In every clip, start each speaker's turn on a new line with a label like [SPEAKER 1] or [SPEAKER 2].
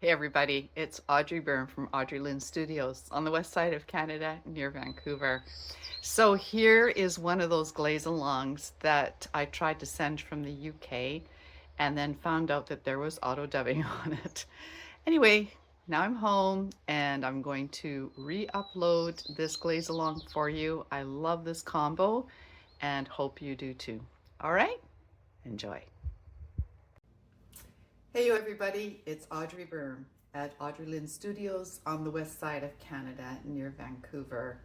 [SPEAKER 1] Hey everybody, it's Audrey Byrne from Audrey Lynn Studios on the west side of Canada near Vancouver. So here is one of those glaze-a-longs that I tried to send from the UK and then found out that there was auto dubbing on it. Anyway, now I'm home and I'm going to re-upload this glaze-along for you. I love this combo and hope you do too. All right, enjoy. Hey everybody, it's Audrey Byrne at Audrey Lynn Studios on the west side of Canada near Vancouver.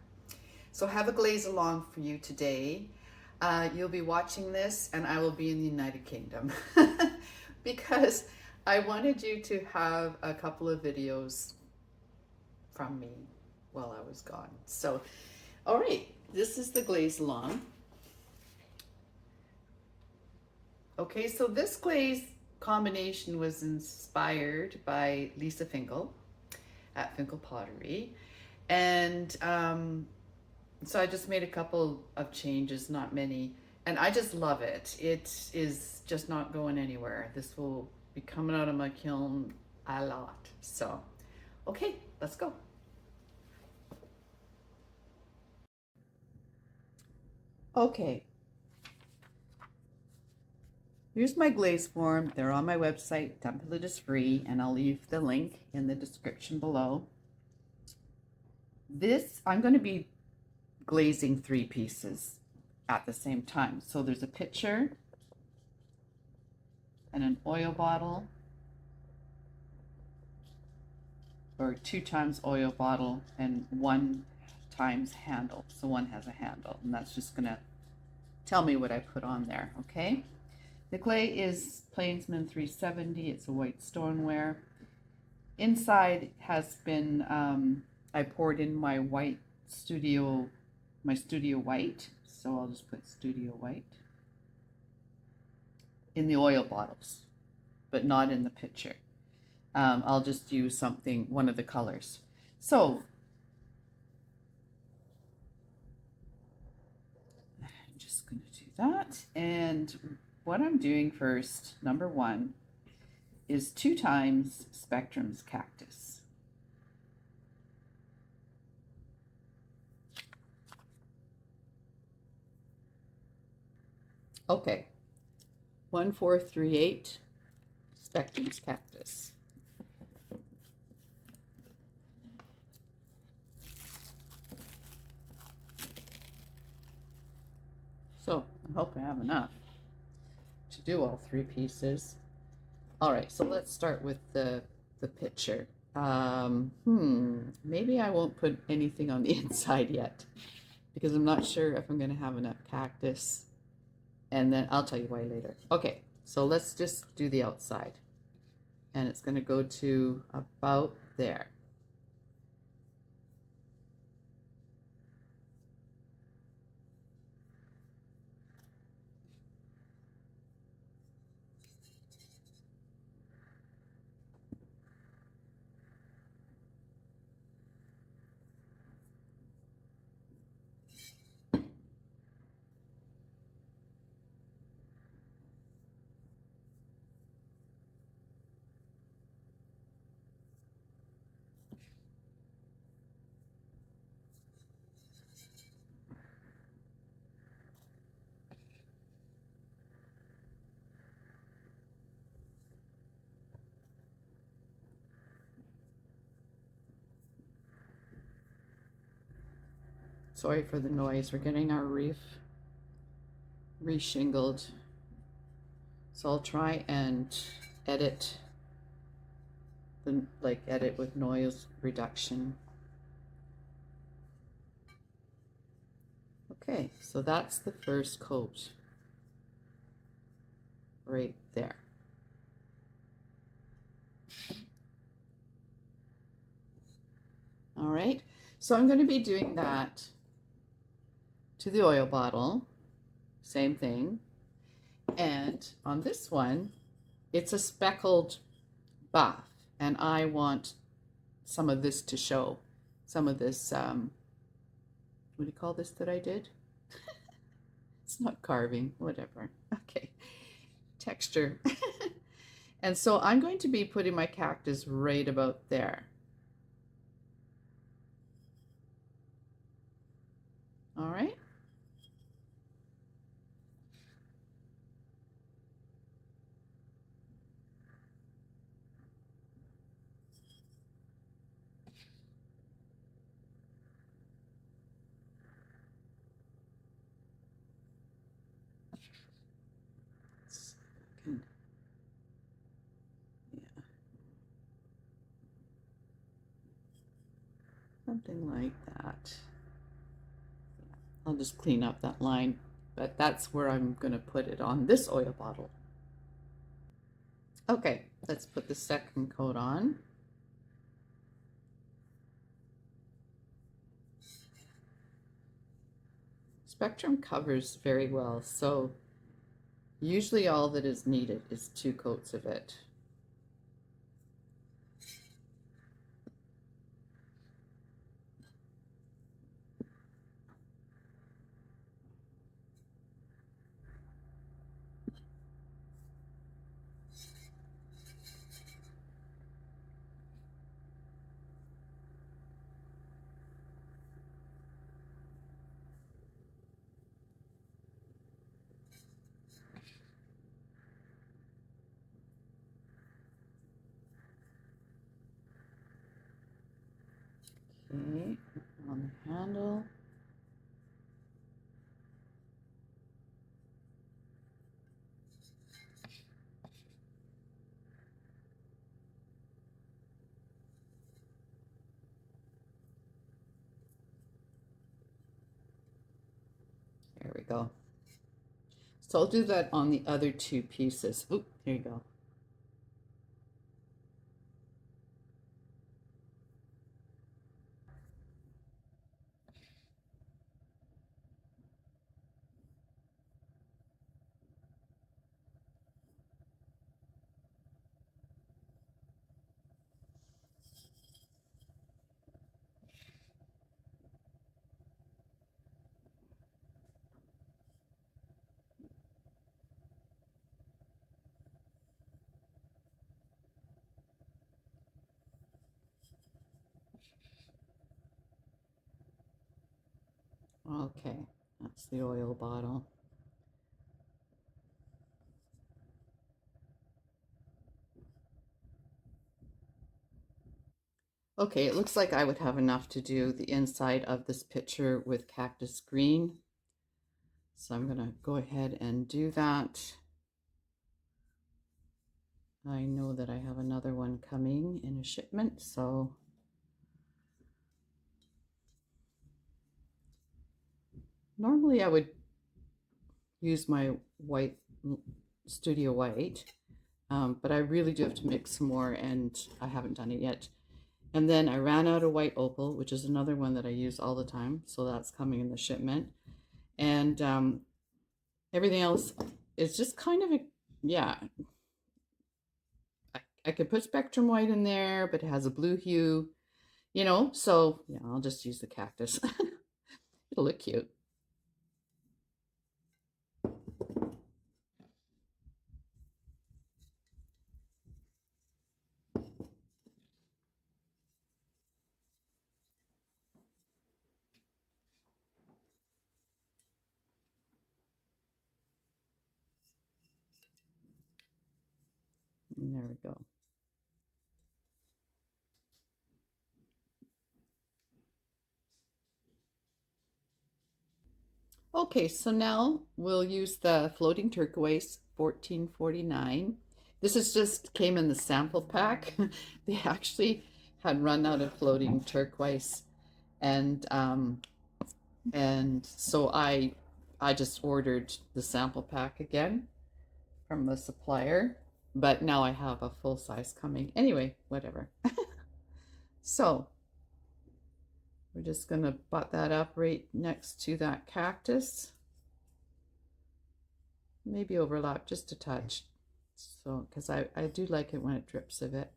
[SPEAKER 1] So I have a glaze along for you today. You'll be watching this and I will be in the United Kingdom because I wanted you to have a couple of videos from me while I was gone. So, all right, this is the glaze along. Okay, so this glaze combination was inspired by Lisa Finkle at Finkle Pottery. And so I just made a couple of changes, not many. And I just love it. It is just not going anywhere. This will be coming out of my kiln a lot. So, okay, let's go. Okay. Here's my glaze form. They're on my website. Template is free, and I'll leave the link in the description below. This, I'm going to be glazing 3 pieces at the same time. So there's a pitcher and an oil bottle, or 2 times oil bottle and 1 times handle. So one has a handle, and that's just going to tell me what I put on there, okay? The clay is Plainsman 370. It's a white stoneware. Inside has been, I poured in my studio white. So I'll just put studio white in the oil bottles, but not in the pitcher. I'll just use one of the colors. So I'm just going to do that. And what I'm doing first, number 1, is 2 times Spectrum's Cactus. Okay, 1438 Spectrum's Cactus. So I hope I have enough to do all 3 pieces. All right, so let's start with the pitcher. Maybe I won't put anything on the inside yet because I'm not sure if I'm going to have enough cactus, and then I'll tell you why later. Okay, so let's just do the outside, and it's going to go to about there. Sorry for the noise. We're getting our reef reshingled. So I'll try and edit with noise reduction. Okay, so that's the first coat right there. All right, so I'm going to be doing that to the oil bottle, same thing. And on this one, it's a speckled buff, and I want some of this to show, some of this, what do you call this that I did? It's not carving, whatever. Okay, texture. And so I'm going to be putting my cactus right about there. All right. Something like that. I'll just clean up that line, but that's where I'm going to put it on this oil bottle. Okay, let's put the second coat on. Spectrum covers very well, so usually all that is needed is 2 coats of it. Okay, on the handle. There we go. So I'll do that on the other 2 pieces. Oop, here you go. Okay, that's the oil bottle. Okay, it looks like I would have enough to do the inside of this picture with cactus green. So I'm gonna go ahead and do that. I know that I have another one coming in a shipment, so normally I would use my white studio white, but I really do have to mix some more and I haven't done it yet. And then I ran out of white opal, which is another one that I use all the time, so that's coming in the shipment. And everything else is just kind of a, yeah, I could put spectrum white in there, but it has a blue hue, you know, so yeah, I'll just use the cactus. It'll look cute. And there we go. Okay, so now we'll use the floating turquoise 1449. This is just came in the sample pack. They actually had run out of floating turquoise, and so I just ordered the sample pack again from the supplier, but now I have a full size coming. Anyway, whatever. So we're just gonna butt that up right next to that cactus. Maybe overlap just a touch. So, because I do like it when it drips a bit.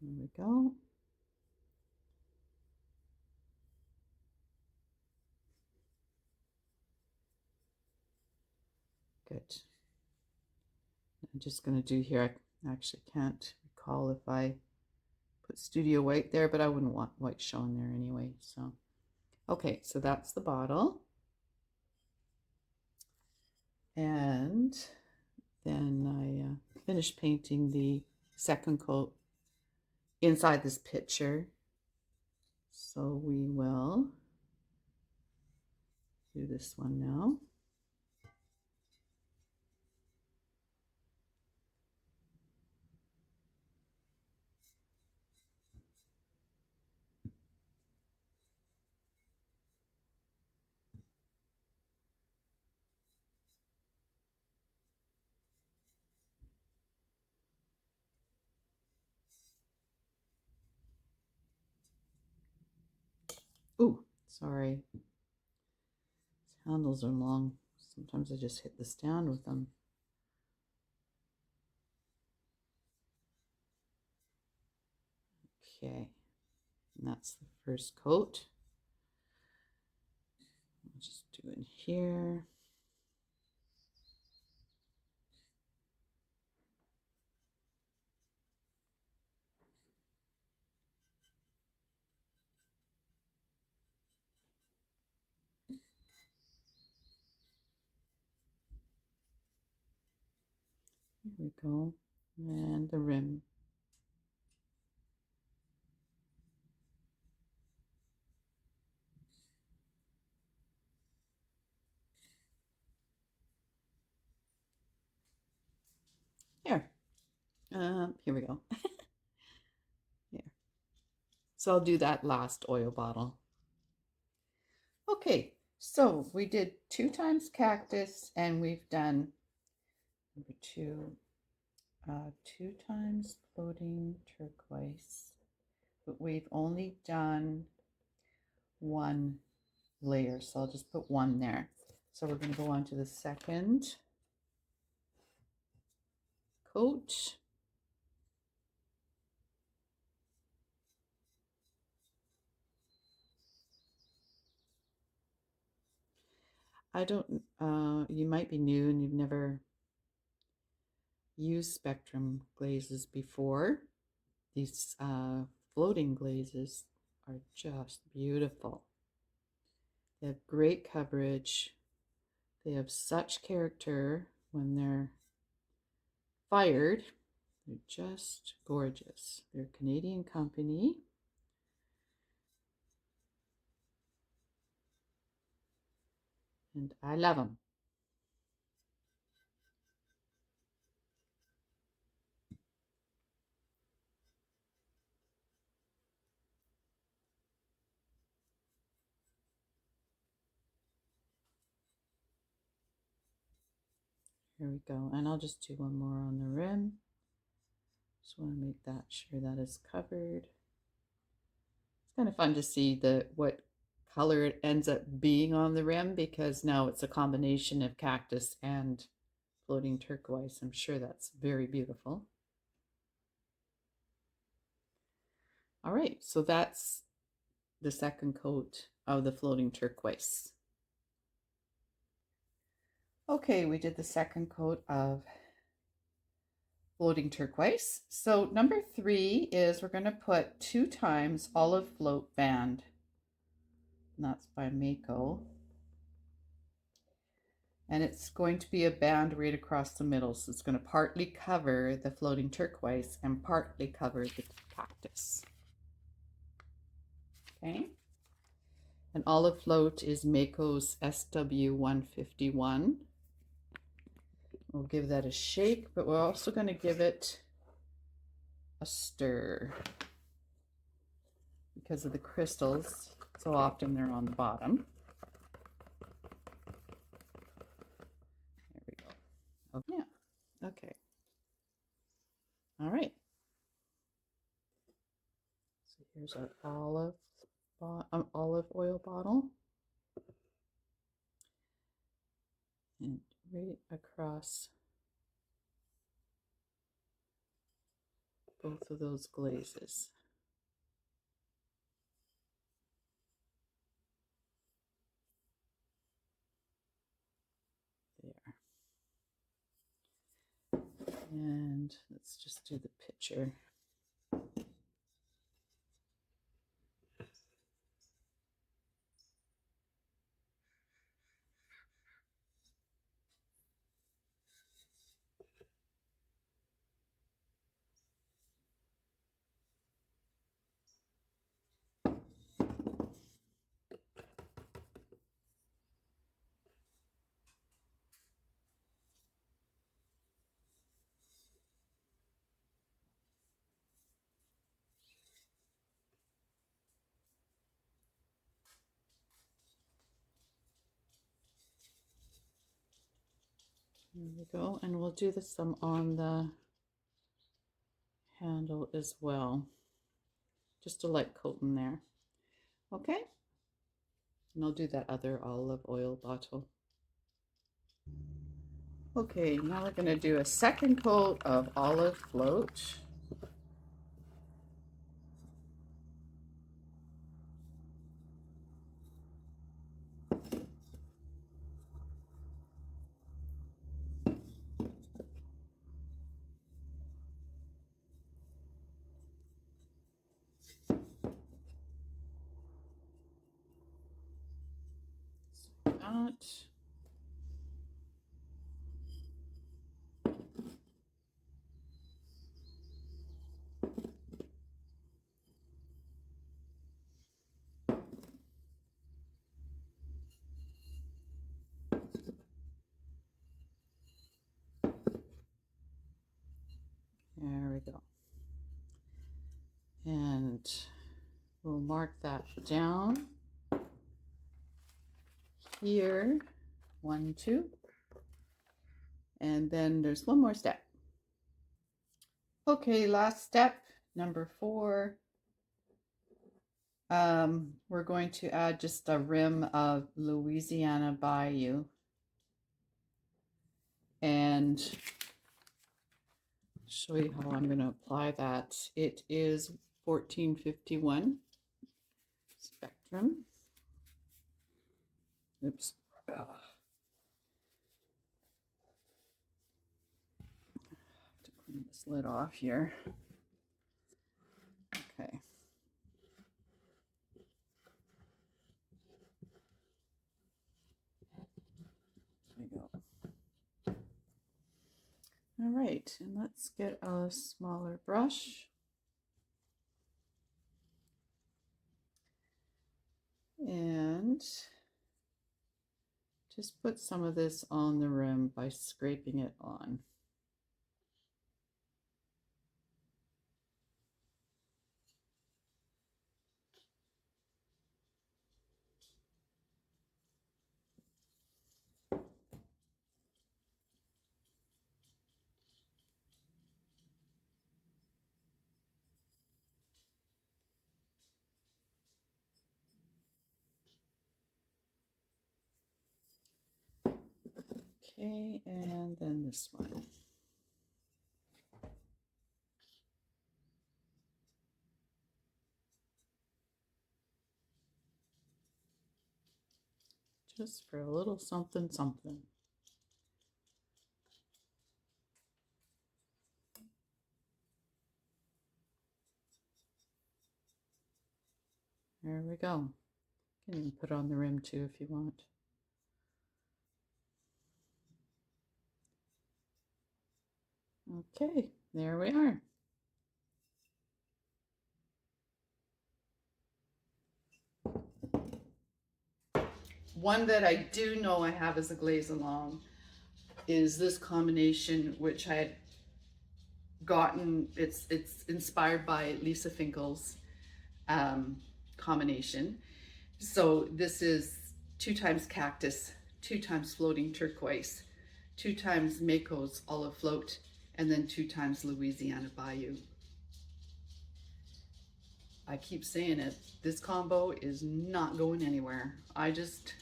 [SPEAKER 1] There we go. Good. I'm just going to do here, I actually can't recall if I put Studio White there, but I wouldn't want white showing there anyway. So, okay, so that's the bottle. And then I finished painting the second coat inside this picture. So we will do this one now. Ooh, sorry. These handles are long. Sometimes I just hit the stand with them. Okay, and that's the first coat. I'll just do it here. Here we go. And the rim. Here. Here we go. Here. So I'll do that last oil bottle. Okay, so we did 2 times cactus, and we've done number 2, 2 times floating turquoise, but we've only done 1 layer, so I'll just put 1 there. So we're going to go on to the second coat. I don't, you might be new and you've never used spectrum glazes before. These floating glazes are just beautiful. They have great coverage. They have such character when they're fired. They're just gorgeous. They're a Canadian company. And I love them. Here we go. And I'll just do 1 more on the rim. Just want to make that sure that is covered. It's kind of fun to see what color it ends up being on the rim, because now it's a combination of cactus and floating turquoise. I'm sure that's very beautiful. All right, so that's the second coat of the floating turquoise. Okay, we did the second coat of floating turquoise. So number 3 is we're going to put 2 times olive float band. And that's by Mayco. And it's going to be a band right across the middle. So it's going to partly cover the floating turquoise and partly cover the cactus. Okay. And olive float is Mayco's SW151. We'll give that a shake, but we're also going to give it a stir because of the crystals. So often they're on the bottom. There we go. Oh, yeah. Okay. All right. So here's our olive oil bottle. And right across both of those glazes. There. And let's just do the picture. There we go, and we'll do some on the handle as well. Just a light coat in there. Okay, and I'll do that other olive oil bottle. Okay, now we're going to do a second coat of olive float. That. There we go. And we'll mark that down here. 1, 2. And then there's one more step. Okay, last step, number 4. We're going to add just a rim of Louisiana BAYOU. And show you how I'm going to apply that. It is 1451 spectrum. Oops. Ugh. To clean this lid off here. Okay. There we go. All right, and let's get a smaller brush. And just put some of this on the rim by scraping it on. Okay, and then this one. Just for a little something something. There we go. You can put on the rim too if you want. Okay, there we are. One that I do know I have as a GLAZE-A-LONG is this combination, which I had gotten. It's inspired by Lisa Finkle's combination. So this is 2 times Cactus, 2 times Floating Turquoise, 2 times Mayco's Olive Float, and then 2 times Louisiana BAYOU. I keep saying it, this combo is not going anywhere. I just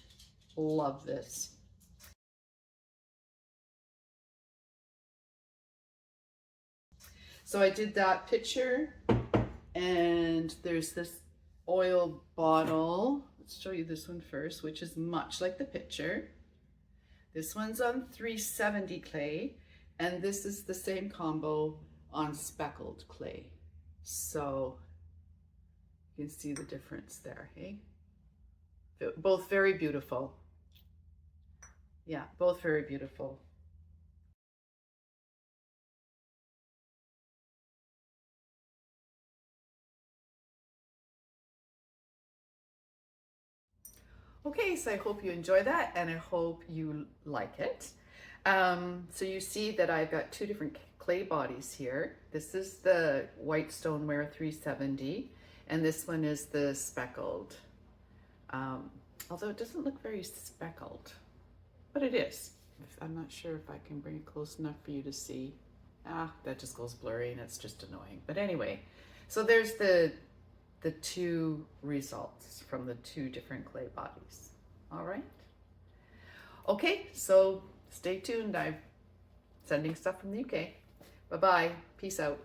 [SPEAKER 1] love this. So I did that picture, and there's this oil bottle. Let's show you this one first, which is much like the picture. This one's on 370 clay, and this is the same combo on speckled clay. So you can see the difference there, hey? Both very beautiful. Yeah, both very beautiful. Okay, so I hope you enjoy that, and I hope you like it. So you see that I've got two different clay bodies here. This is the white stoneware 370, and this one is the speckled. Although it doesn't look very speckled, but it is. I'm not sure if I can bring it close enough for you to see. That just goes blurry and it's just annoying. But anyway, so there's the two results from the two different clay bodies. All right. Okay, so stay tuned. I'm sending stuff from the UK. Bye-bye. Peace out.